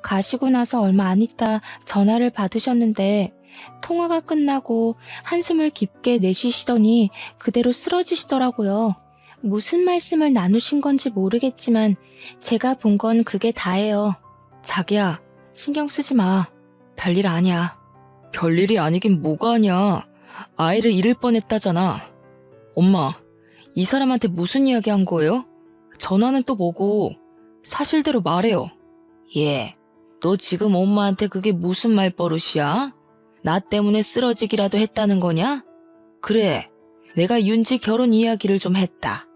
가시고 나서 얼마 안 있다 전화를 받으셨는데 통화가 끝나고 한숨을 깊게 내쉬시더니 그대로 쓰러지시더라고요. 무슨 말씀을 나누신 건지 모르겠지만 제가 본 건 그게 다예요. 자기야, 신경 쓰지 마. 별일 아니야. 별일이 아니긴 뭐가 아니야. 아이를 잃을 뻔했다잖아. 엄마, 이 사람한테 무슨 이야기 한 거예요? 전화는 또 뭐고 사실대로 말해요. 예, 너 지금 엄마한테 그게 무슨 말버릇이야? 나 때문에 쓰러지기라도 했다는 거냐? 그래, 내가 윤지 결혼 이야기를 좀 했다.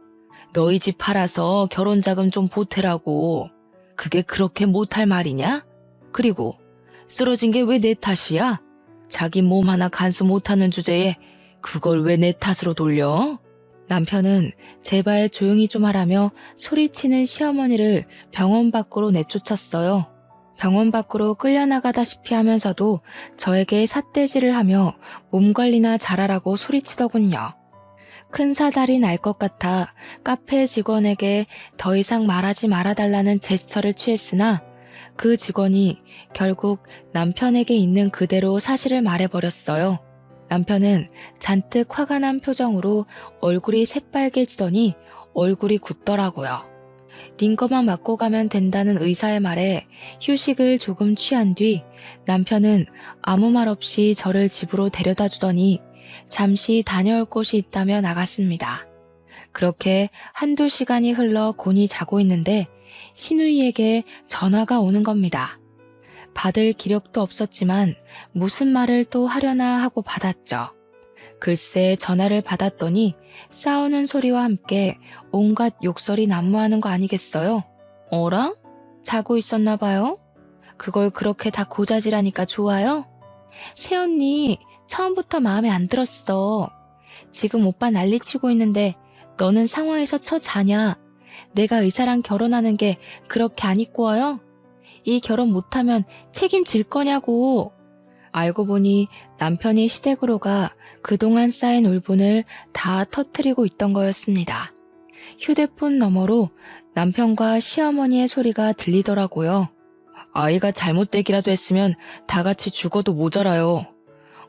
너희 집 팔아서 결혼 자금 좀 보태라고. 그게 그렇게 못할 말이냐? 그리고 쓰러진 게 왜 내 탓이야? 자기 몸 하나 간수 못하는 주제에 그걸 왜 내 탓으로 돌려? 남편은 제발 조용히 좀 하라며 소리치는 시어머니를 병원 밖으로 내쫓았어요. 병원 밖으로 끌려나가다시피 하면서도 저에게 삿대질을 하며 몸 관리나 잘하라고 소리치더군요. 큰 사달이 날 것 같아 카페 직원에게 더 이상 말하지 말아달라는 제스처를 취했으나 그 직원이 결국 남편에게 있는 그대로 사실을 말해버렸어요. 남편은 잔뜩 화가 난 표정으로 얼굴이 새빨개지더니 얼굴이 굳더라고요. 링거만 맞고 가면 된다는 의사의 말에 휴식을 조금 취한 뒤 남편은 아무 말 없이 저를 집으로 데려다 주더니 잠시 다녀올 곳이 있다며 나갔습니다. 그렇게 한두 시간이 흘러 곤히 자고 있는데 시누이에게 전화가 오는 겁니다. 받을 기력도 없었지만 무슨 말을 또 하려나 하고 받았죠. 글쎄 전화를 받았더니 싸우는 소리와 함께 온갖 욕설이 난무하는 거 아니겠어요? 어라? 자고 있었나 봐요? 그걸 그렇게 다 고자질하니까 좋아요? 새언니 처음부터 마음에 안 들었어. 지금 오빠 난리치고 있는데 너는 상황에서 자냐? 내가 의사랑 결혼하는 게 그렇게 안 이꼬여요? 이 결혼 못하면 책임질 거냐고. 알고 보니 남편이 시댁으로 가 그동안 쌓인 울분을 다 터뜨리고 있던 거였습니다. 휴대폰 너머로 남편과 시어머니의 소리가 들리더라고요. 아이가 잘못되기라도 했으면 다 같이 죽어도 모자라요.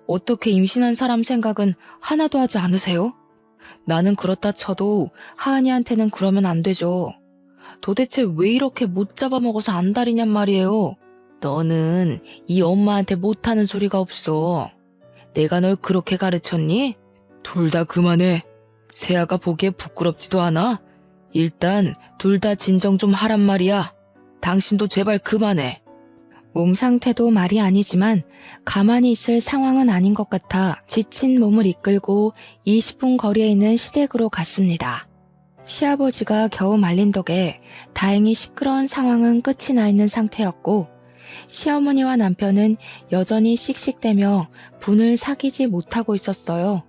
어떻게 임신한 사람 생각은 하나도 하지 않으세요? 나는 그렇다 쳐도 하은이한테는 그러면 안 되죠. 도대체 왜 이렇게 못 잡아먹어서 안달이냔 말이에요. 너는 이 엄마한테 못하는 소리가 없어. 내가 널 그렇게 가르쳤니? 둘 다 그만해. 세아가 보기에 부끄럽지도 않아? 일단 둘 다 진정 좀 하란 말이야. 당신도 제발 그만해. 몸 상태도 말이 아니지만 가만히 있을 상황은 아닌 것 같아 지친 몸을 이끌고 20분 거리에 있는 시댁으로 갔습니다. 시아버지가 겨우 말린 덕에 다행히 시끄러운 상황은 끝이 나 있는 상태였고 시어머니와 남편은 여전히 씩씩대며 분을 사귀지 못하고 있었어요.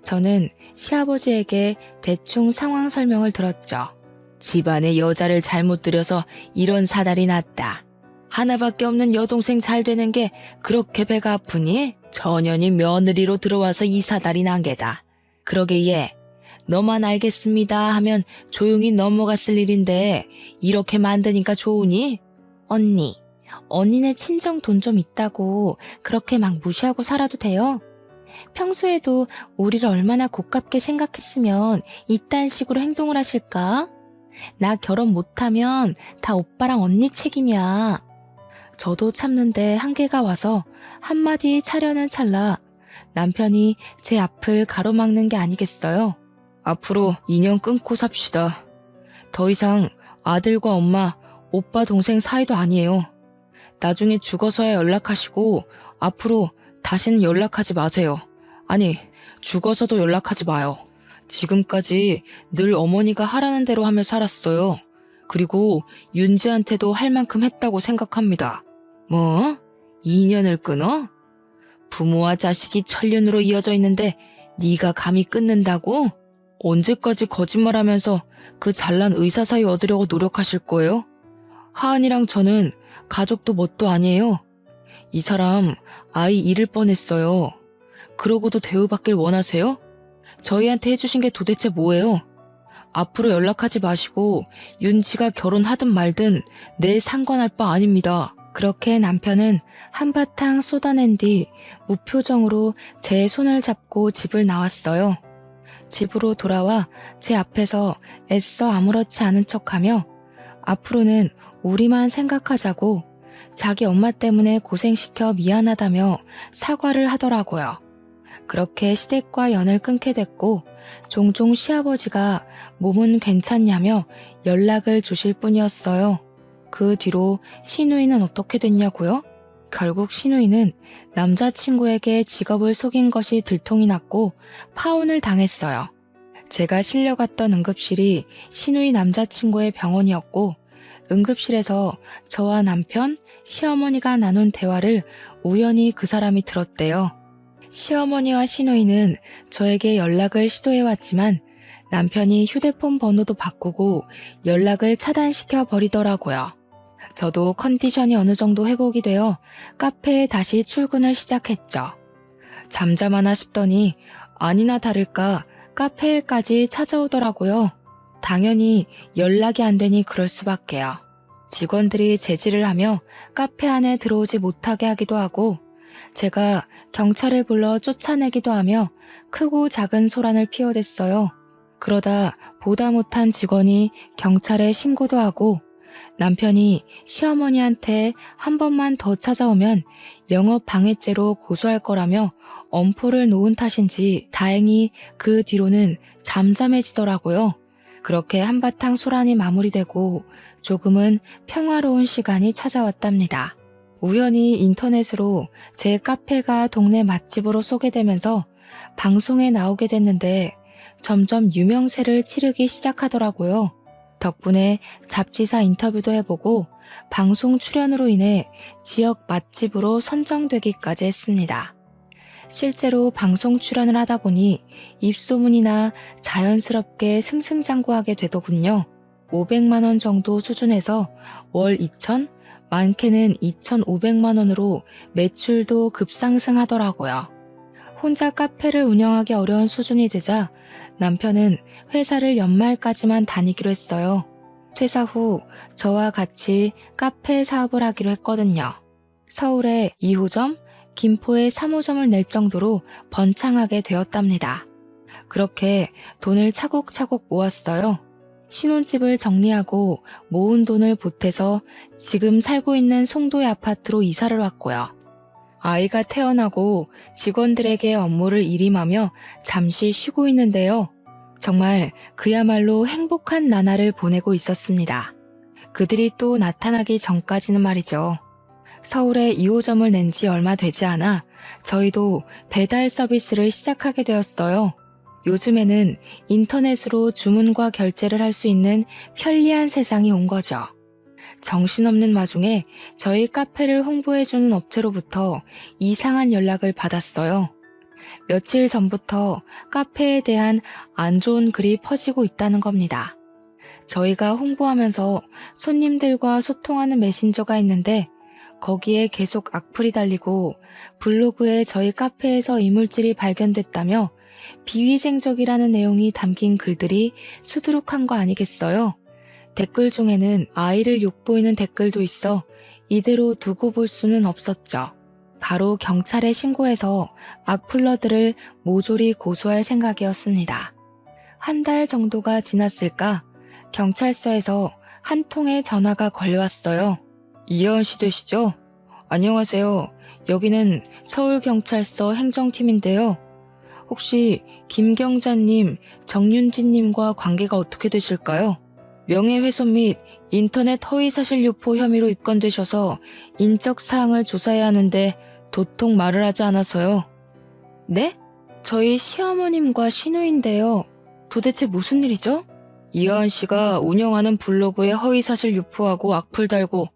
저는 시아버지에게 대충 상황 설명을 들었죠. 집안에 여자를 잘못 들여서 이런 사달이 났다. 하나밖에 없는 여동생 잘 되는 게 그렇게 배가 아프니? 전현이 며느리로 들어와서 이 사달이 난 게다. 그러게 얘, 너만 알겠습니다 하면 조용히 넘어갔을 일인데 이렇게 만드니까 좋으니? 언니네 친정 돈 좀 있다고 그렇게 막 무시하고 살아도 돼요? 평소에도 우리를 얼마나 고깝게 생각했으면 이딴 식으로 행동을 하실까? 나 결혼 못하면 다 오빠랑 언니 책임이야. 저도 참는데 한계가 와서 한마디 차려는 찰나 남편이 제 앞을 가로막는 게 아니겠어요? 앞으로 인연 끊고 삽시다. 더 이상 아들과 엄마, 오빠 동생 사이도 아니에요. 나중에 죽어서야 연락하시고 앞으로 다시는 연락하지 마세요. 아니, 죽어서도 연락하지 마요. 지금까지 늘 어머니가 하라는 대로 하며 살았어요. 그리고 윤지한테도 할 만큼 했다고 생각합니다. 뭐? 인연을 끊어? 부모와 자식이 천륜으로 이어져 있는데 네가 감히 끊는다고? 언제까지 거짓말하면서 그 잘난 의사 사이 얻으려고 노력하실 거예요? 하은이랑 저는 가족도 뭣도 아니에요. 이 사람 아이 잃을 뻔했어요. 그러고도 대우받길 원하세요? 저희한테 해주신 게 도대체 뭐예요? 앞으로 연락하지 마시고 윤지가 결혼하든 말든 내 상관할 바 아닙니다. 그렇게 남편은 한바탕 쏟아낸 뒤 무표정으로 제 손을 잡고 집을 나왔어요. 집으로 돌아와 제 앞에서 애써 아무렇지 않은 척하며 앞으로는 우리만 생각하자고 자기 엄마 때문에 고생시켜 미안하다며 사과를 하더라고요. 그렇게 시댁과 연을 끊게 됐고 종종 시아버지가 몸은 괜찮냐며 연락을 주실 뿐이었어요. 그 뒤로 시누이는 어떻게 됐냐고요? 결국 시누이는 남자친구에게 직업을 속인 것이 들통이 났고 파혼을 당했어요. 제가 실려갔던 응급실이 시누이 남자친구의 병원이었고 응급실에서 저와 남편, 시어머니가 나눈 대화를 우연히 그 사람이 들었대요. 시어머니와 시누이는 저에게 연락을 시도해왔지만 남편이 휴대폰 번호도 바꾸고 연락을 차단시켜 버리더라고요. 저도 컨디션이 어느 정도 회복이 되어 카페에 다시 출근을 시작했죠. 잠잠하나 싶더니 아니나 다를까 카페에까지 찾아오더라고요. 당연히 연락이 안 되니 그럴 수밖에요. 직원들이 제지를 하며 카페 안에 들어오지 못하게 하기도 하고 제가 경찰을 불러 쫓아내기도 하며 크고 작은 소란을 피워댔어요. 그러다 보다 못한 직원이 경찰에 신고도 하고 남편이 시어머니한테 한 번만 더 찾아오면 영업 방해죄로 고소할 거라며 엄포를 놓은 탓인지 다행히 그 뒤로는 잠잠해지더라고요. 그렇게 한바탕 소란이 마무리되고 조금은 평화로운 시간이 찾아왔답니다. 우연히 인터넷으로 제 카페가 동네 맛집으로 소개되면서 방송에 나오게 됐는데 점점 유명세를 치르기 시작하더라고요. 덕분에 잡지사 인터뷰도 해보고 방송 출연으로 인해 지역 맛집으로 선정되기까지 했습니다. 실제로 방송 출연을 하다 보니 입소문이나 자연스럽게 승승장구하게 되더군요. 500만 원 정도 수준에서 월 2천, 많게는 2,500만 원으로 매출도 급상승하더라고요. 혼자 카페를 운영하기 어려운 수준이 되자 남편은 회사를 연말까지만 다니기로 했어요. 퇴사 후 저와 같이 카페 사업을 하기로 했거든요. 서울에 2호점, 김포에 3호점을 낼 정도로 번창하게 되었답니다. 그렇게 돈을 차곡차곡 모았어요. 신혼집을 정리하고 모은 돈을 보태서 지금 살고 있는 송도의 아파트로 이사를 왔고요. 아이가 태어나고 직원들에게 업무를 일임하며 잠시 쉬고 있는데요. 정말 그야말로 행복한 나날을 보내고 있었습니다. 그들이 또 나타나기 전까지는 말이죠. 서울에 2호점을 낸 지 얼마 되지 않아 저희도 배달 서비스를 시작하게 되었어요. 요즘에는 인터넷으로 주문과 결제를 할 수 있는 편리한 세상이 온 거죠. 정신없는 와중에 저희 카페를 홍보해주는 업체로부터 이상한 연락을 받았어요. 며칠 전부터 카페에 대한 안 좋은 글이 퍼지고 있다는 겁니다. 저희가 홍보하면서 손님들과 소통하는 메신저가 있는데 거기에 계속 악플이 달리고 블로그에 저희 카페에서 이물질이 발견됐다며 비위생적이라는 내용이 담긴 글들이 수두룩한 거 아니겠어요? 댓글 중에는 아이를 욕보이는 댓글도 있어 이대로 두고 볼 수는 없었죠. 바로 경찰에 신고해서 악플러들을 모조리 고소할 생각이었습니다. 한 달 정도가 지났을까 경찰서에서 한 통의 전화가 걸려왔어요. 이혜원 씨 되시죠? 안녕하세요. 여기는 서울경찰서 행정팀인데요. 혹시 김경자님, 정윤진님과 관계가 어떻게 되실까요? 명예훼손 및 인터넷 허위사실 유포 혐의로 입건되셔서 인적 사항을 조사해야 하는데 도통 말을 하지 않아서요. 네? 저희 시어머님과 시누인데요. 도대체 무슨 일이죠? 이하은 씨가 운영하는 블로그에 허위사실 유포하고 악플 달고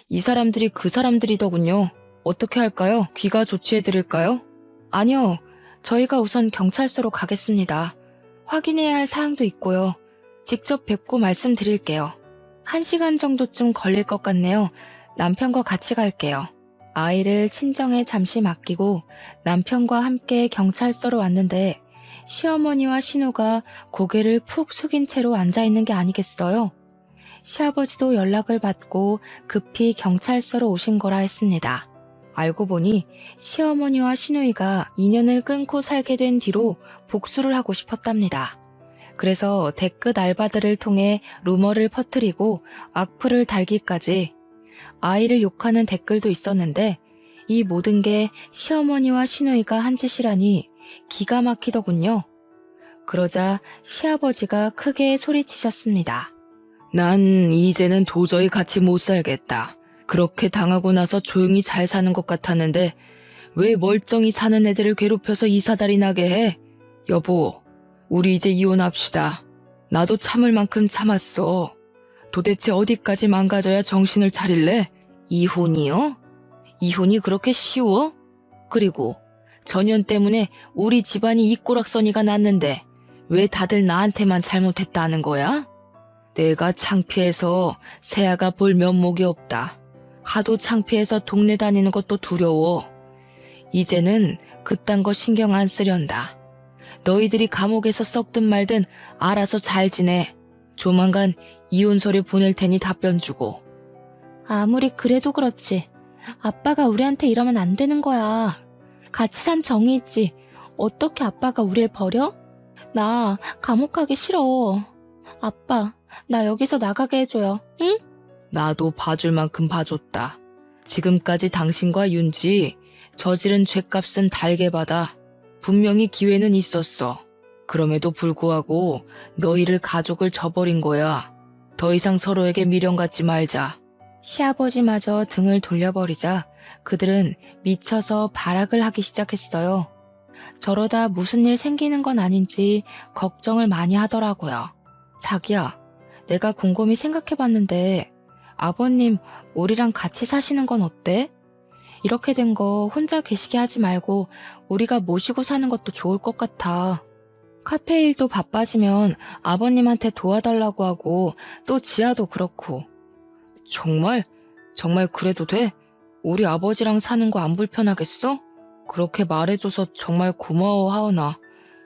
이 사람들이 그 사람들이더군요. 어떻게 할까요? 귀가 조치해드릴까요? 아니요. 저희가 우선 경찰서로 가겠습니다. 확인해야 할 사항도 있고요. 직접 뵙고 말씀드릴게요. 1시간 정도쯤 걸릴 것 같네요. 남편과 같이 갈게요. 아이를 친정에 잠시 맡기고 남편과 함께 경찰서로 왔는데 시어머니와 신우가 고개를 푹 숙인 채로 앉아있는 게 아니겠어요? 시아버지도 연락을 받고 급히 경찰서로 오신 거라 했습니다. 알고 보니 시어머니와 시누이가 인연을 끊고 살게 된 뒤로 복수를 하고 싶었답니다. 그래서 댓글 알바들을 통해 루머를 퍼뜨리고 악플을 달기까지 아이를 욕하는 댓글도 있었는데 이 모든 게 시어머니와 시누이가 한 짓이라니 기가 막히더군요. 그러자 시아버지가 크게 소리치셨습니다. 난 이제는 도저히 같이 못 살겠다. 그렇게 당하고 나서 조용히 잘 사는 것 같았는데 왜 멀쩡히 사는 애들을 괴롭혀서 이사달이 나게 해? 여보, 우리 이제 이혼합시다. 나도 참을 만큼 참았어. 도대체 어디까지 망가져야 정신을 차릴래? 이혼이요? 이혼이 그렇게 쉬워? 그리고 전현 때문에 우리 집안이 이 꼬락서니가 났는데 왜 다들 나한테만 잘못했다는 거야? 내가 창피해서 세아가 볼 면목이 없다. 하도 창피해서 동네 다니는 것도 두려워. 이제는 그딴 거 신경 안 쓰련다. 너희들이 감옥에서 썩든 말든 알아서 잘 지내. 조만간 이혼 서류 보낼 테니 답변 주고. 아무리 그래도 그렇지. 아빠가 우리한테 이러면 안 되는 거야. 같이 산 정이 있지. 어떻게 아빠가 우릴 버려? 나 감옥 가기 싫어. 아빠, 나 여기서 나가게 해줘요. 응? 나도 봐줄 만큼 봐줬다. 지금까지 당신과 윤지 저지른 죄값은 달게 받아. 분명히 기회는 있었어. 그럼에도 불구하고 너희를 가족을 저버린 거야. 더 이상 서로에게 미련 갖지 말자. 시아버지마저 등을 돌려버리자 그들은 미쳐서 발악을 하기 시작했어요. 저러다 무슨 일 생기는 건 아닌지 걱정을 많이 하더라고요. 자기야, 내가 곰곰이 생각해봤는데 아버님 우리랑 같이 사시는 건 어때? 이렇게 된 거 혼자 계시게 하지 말고 우리가 모시고 사는 것도 좋을 것 같아. 카페 일도 바빠지면 아버님한테 도와달라고 하고 또 지아도 그렇고. 정말? 정말 그래도 돼? 우리 아버지랑 사는 거 안 불편하겠어? 그렇게 말해줘서 정말 고마워 하은아.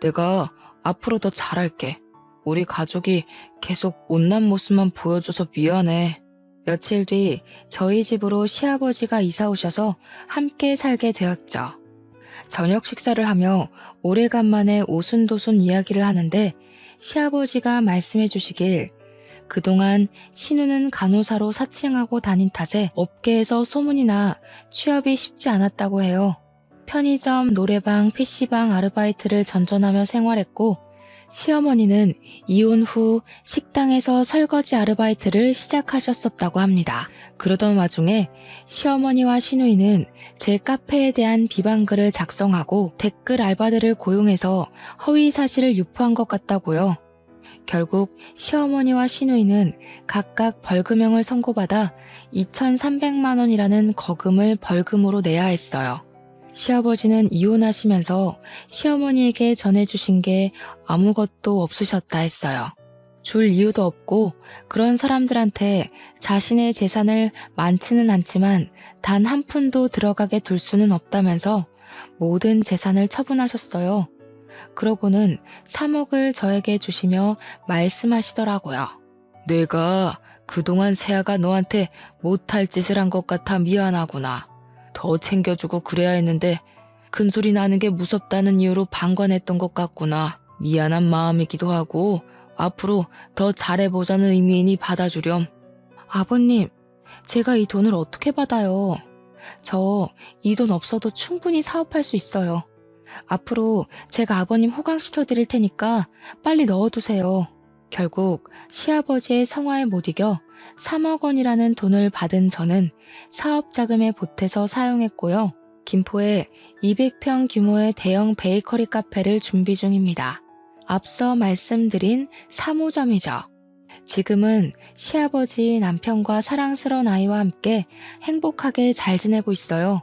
내가 앞으로 더 잘할게. 우리 가족이 계속 못난 모습만 보여줘서 미안해. 며칠 뒤 저희 집으로 시아버지가 이사 오셔서 함께 살게 되었죠. 저녁 식사를 하며 오래간만에 오순도순 이야기를 하는데 시아버지가 말씀해 주시길 그동안 신우는 간호사로 사칭하고 다닌 탓에 업계에서 소문이 나 취업이 쉽지 않았다고 해요. 편의점, 노래방, PC방 아르바이트를 전전하며 생활했고 시어머니는 이혼 후 식당에서 설거지 아르바이트를 시작하셨었다고 합니다. 그러던 와중에 시어머니와 시누이는 제 카페에 대한 비방글을 작성하고 댓글 알바들을 고용해서 허위 사실을 유포한 것 같다고요. 결국 시어머니와 시누이는 각각 벌금형을 선고받아 2,300만 원이라는 거금을 벌금으로 내야 했어요. 시아버지는 이혼하시면서 시어머니에게 전해주신 게 아무것도 없으셨다 했어요. 줄 이유도 없고 그런 사람들한테 자신의 재산을 많지는 않지만 단 한 푼도 들어가게 둘 수는 없다면서 모든 재산을 처분하셨어요. 그러고는 3억을 저에게 주시며 말씀하시더라고요. 내가 그동안 세아가 너한테 못할 짓을 한 것 같아 미안하구나. 더 챙겨주고 그래야 했는데 큰소리 나는 게 무섭다는 이유로 방관했던 것 같구나. 미안한 마음이기도 하고 앞으로 더 잘해보자는 의미이니 받아주렴. 아버님, 제가 이 돈을 어떻게 받아요? 저 이 돈 없어도 충분히 사업할 수 있어요. 앞으로 제가 아버님 호강시켜 드릴 테니까 빨리 넣어두세요. 결국 시아버지의 성화에 못 이겨 3억 원이라는 돈을 받은 저는 사업 자금에 보태서 사용했고요. 김포에 200평 규모의 대형 베이커리 카페를 준비 중입니다. 앞서 말씀드린 3호점이죠. 지금은 시아버지, 남편과 사랑스러운 아이와 함께 행복하게 잘 지내고 있어요.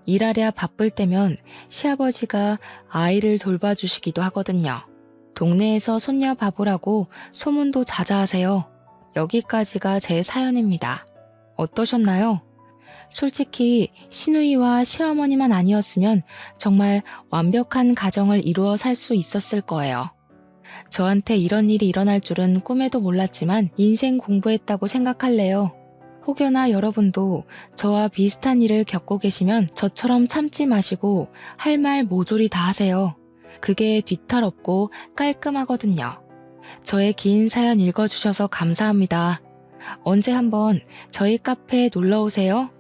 일하랴 바쁠 때면 시아버지가 아이를 돌봐주시기도 하거든요. 동네에서 손녀 바보라고 소문도 자자하세요. 여기까지가 제 사연입니다. 어떠셨나요? 솔직히 시누이와 시어머니만 아니었으면 정말 완벽한 가정을 이루어 살 수 있었을 거예요. 저한테 이런 일이 일어날 줄은 꿈에도 몰랐지만 인생 공부했다고 생각할래요. 혹여나 여러분도 저와 비슷한 일을 겪고 계시면 저처럼 참지 마시고 할 말 모조리 다 하세요. 그게 뒤탈 없고 깔끔하거든요. 저의 긴 사연 읽어주셔서 감사합니다. 언제 한번 저희 카페에 놀러 오세요.